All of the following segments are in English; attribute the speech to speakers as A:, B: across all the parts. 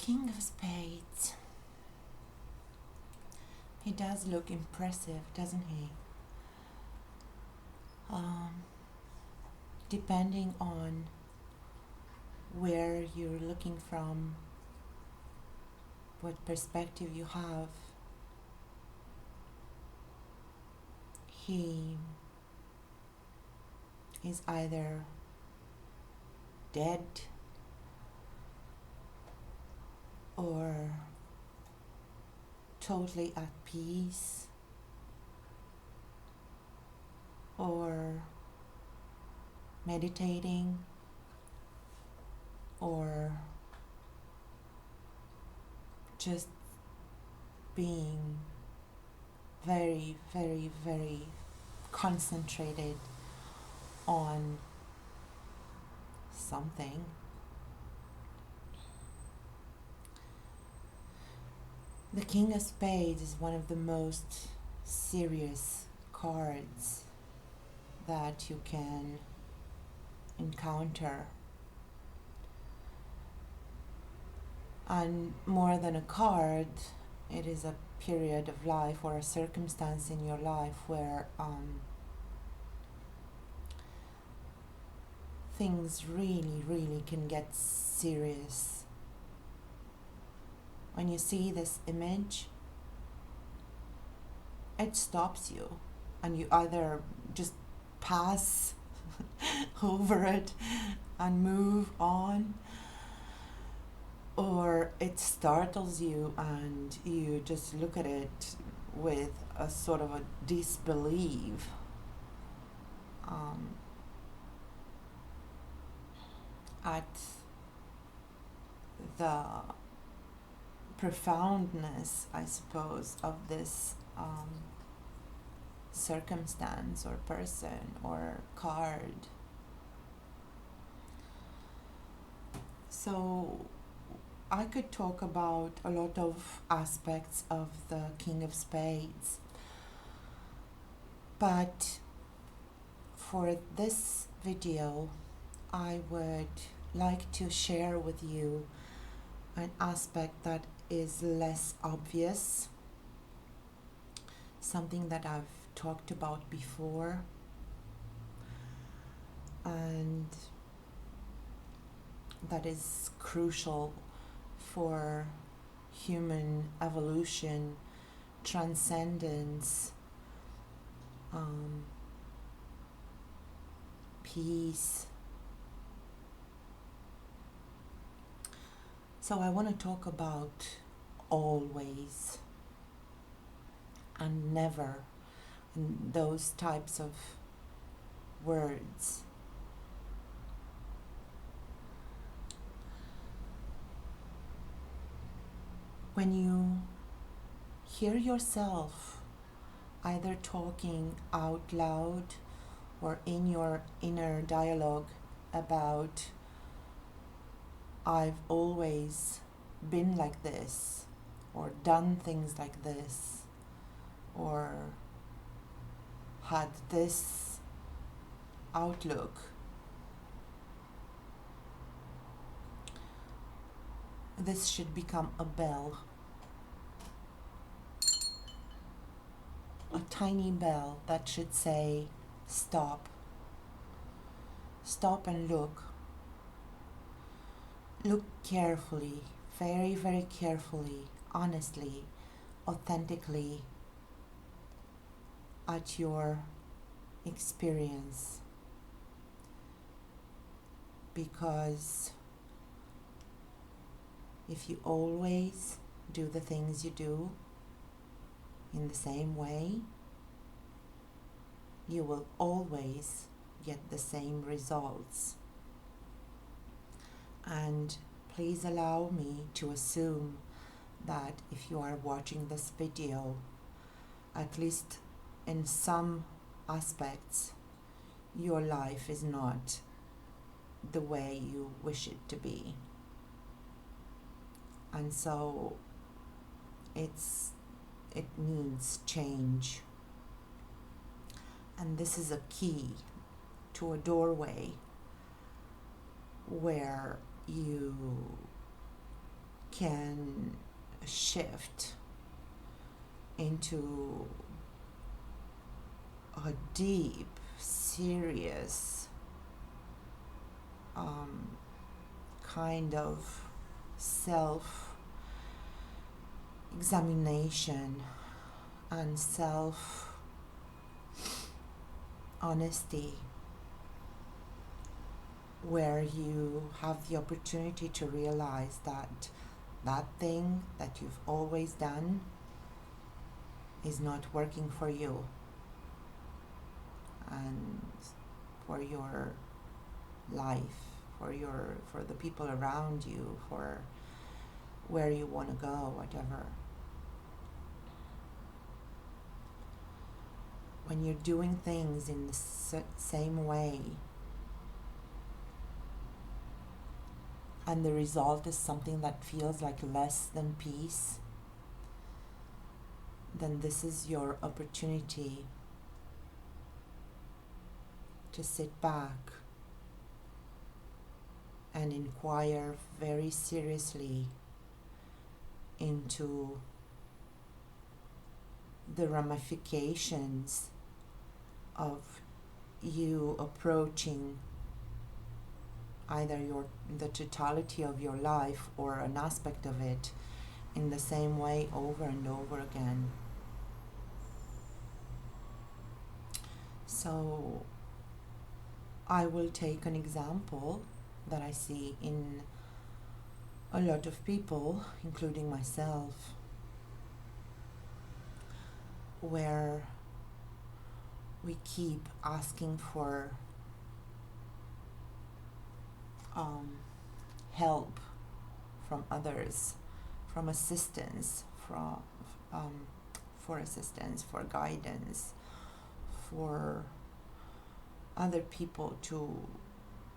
A: King of Spades. He does look impressive, doesn't he? Depending on where you're looking from, what perspective you have, he is either dead or totally at peace, or meditating, or just being very, very, very concentrated on something. The King of Spades is one of the most serious cards that you can encounter. And more than a card, it is a period of life or a circumstance in your life where things really, really can get serious. When you see this image, it stops you, and you either just pass over it and move on, or it startles you and you just look at it with a sort of a disbelief. At the profoundness, I suppose, of this circumstance or person or card. So I could talk about a lot of aspects of the King of Spades, but for this video I would like to share with you an aspect that is less obvious, something that I've talked about before, and that is crucial for human evolution, transcendence, peace. So I want to talk about always and never, and those types of words. When you hear yourself either talking out loud or in your inner dialogue about I've always been like this, or done things like this, or had this outlook, this should become a bell, a tiny bell that should say stop. Stop and look. Look carefully, very, very carefully, honestly, authentically at your experience. Because if you always do the things you do in the same way, you will always get the same results. And please allow me to assume that if you are watching this video, at least in some aspects, your life is not the way you wish it to be. And so it needs change. And this is a key to a doorway where you can shift into a deep, serious kind of self examination and self honesty, where you have the opportunity to realize that that thing that you've always done is not working for you and for your life, for the people around you, for where you want to go, whatever. When you're doing things in the same way and the result is something that feels like less than peace, then this is your opportunity to sit back and inquire very seriously into the ramifications of you approaching either the totality of your life or an aspect of it in the same way over and over again. So I will take an example that I see in a lot of people, including myself, where we keep asking for help from others, from assistance, for assistance, for guidance, for other people to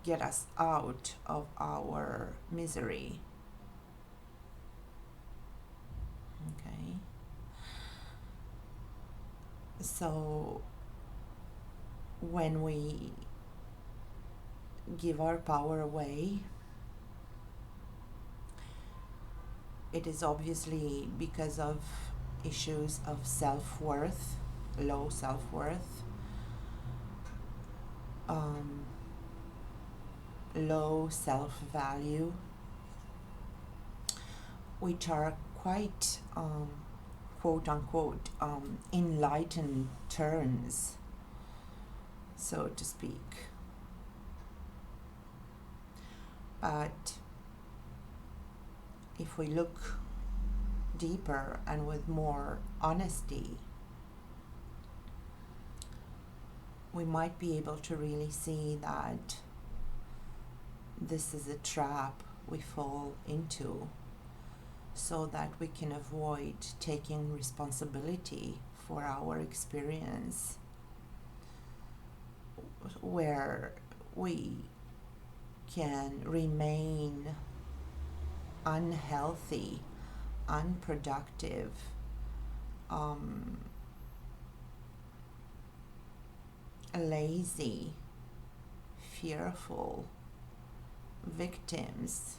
A: get us out of our misery. Okay. So when we give our power away, it is obviously because of issues of self-worth, low self-worth, low self-value, which are quite quote unquote enlightened terms, so to speak. But if we look deeper and with more honesty, we might be able to really see that this is a trap we fall into, so that we can avoid taking responsibility for our experience, where we can remain unhealthy, unproductive, lazy, fearful victims.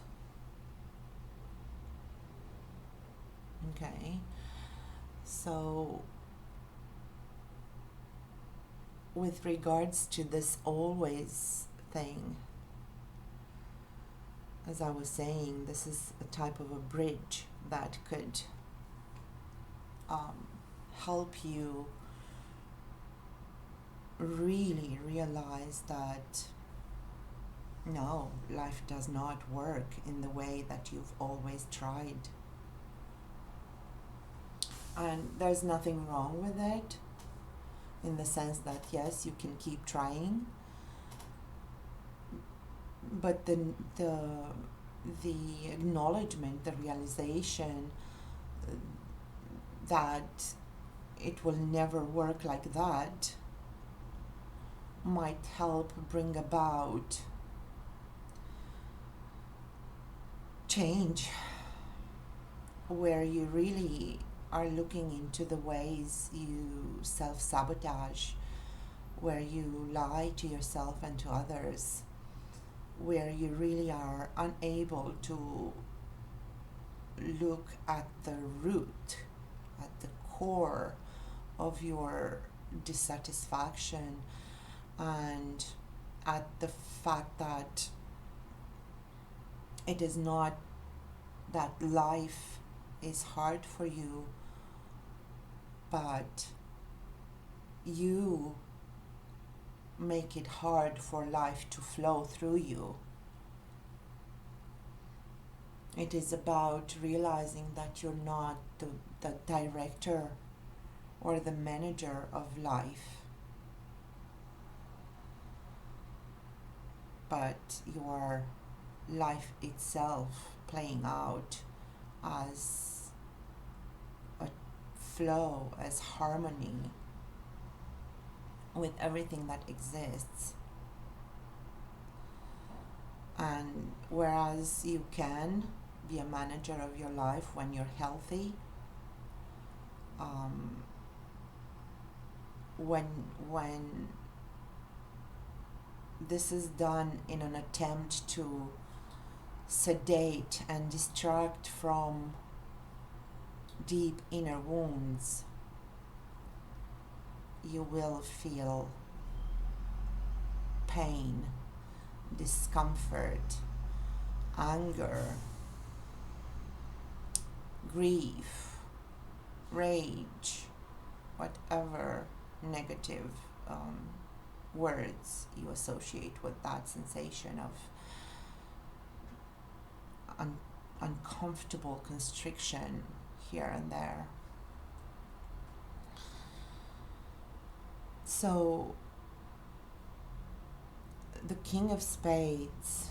A: Okay, so with regards to this always thing, as I was saying, this is a type of a bridge that could help you really realize that no, life does not work in the way that you've always tried. And there's nothing wrong with it, in the sense that yes, you can keep trying, but the acknowledgement, the realization that it will never work like that might help bring about change, where you really are looking into the ways you self-sabotage, where you lie to yourself and to others, where you really are unable to look at the root, at the core of your dissatisfaction, and at the fact that it is not that life is hard for you, but you make it hard for life to flow through you. It is about realizing that you're not the director or the manager of life, but your life itself playing out as a flow, as harmony with everything that exists. And whereas you can be a manager of your life when you're healthy, when this is done in an attempt to sedate and distract from deep inner wounds, you will feel pain, discomfort, anger, grief, rage, whatever negative words you associate with that sensation of uncomfortable constriction here and there. So the King of Spades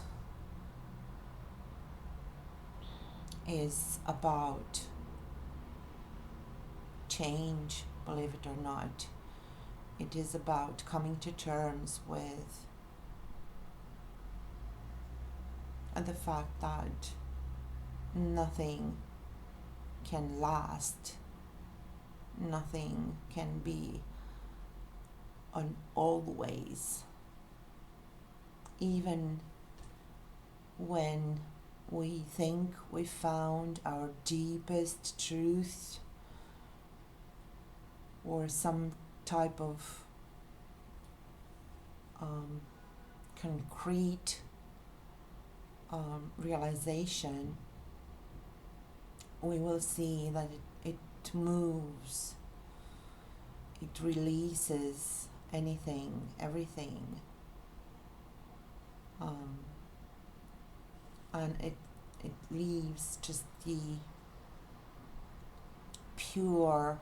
A: is about change, believe it or not. It is about coming to terms with the fact that nothing can last, nothing can be an always, even when we think we found our deepest truth or some type of concrete realization, we will see that it moves, it releases anything, everything, and it leaves just the pure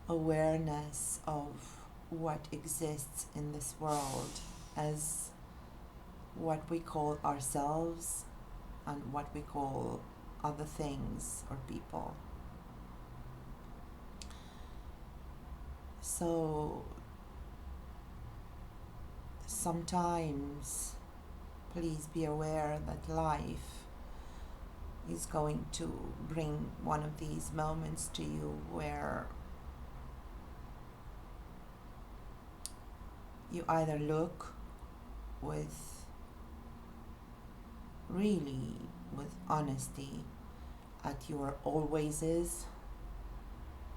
A: awareness of what exists in this world as what we call ourselves and what we call other things or people. So sometimes please be aware that life is going to bring one of these moments to you where you either look with honesty at your alwayses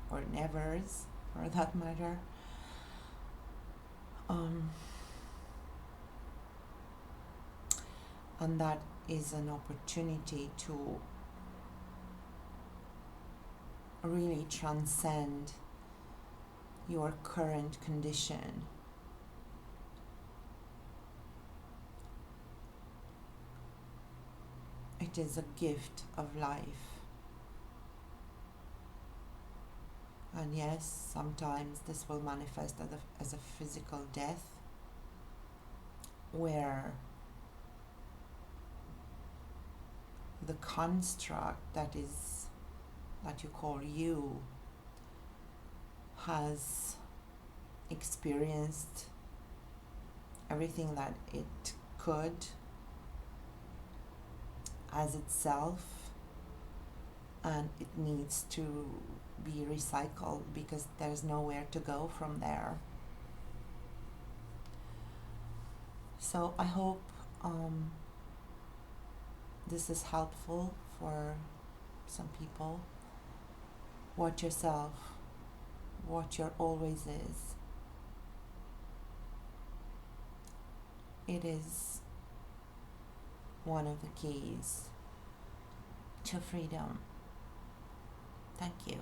A: or nevers, for that matter, and that is an opportunity to really transcend your current condition. It is a gift of life. And yes, sometimes this will manifest as a physical death, where the construct that you call you has experienced everything that it could as itself, and it needs to be recycled because there's nowhere to go from there. So I hope this is helpful for some people. Watch yourself. Watch your always is. It is one of the keys to freedom. Thank you.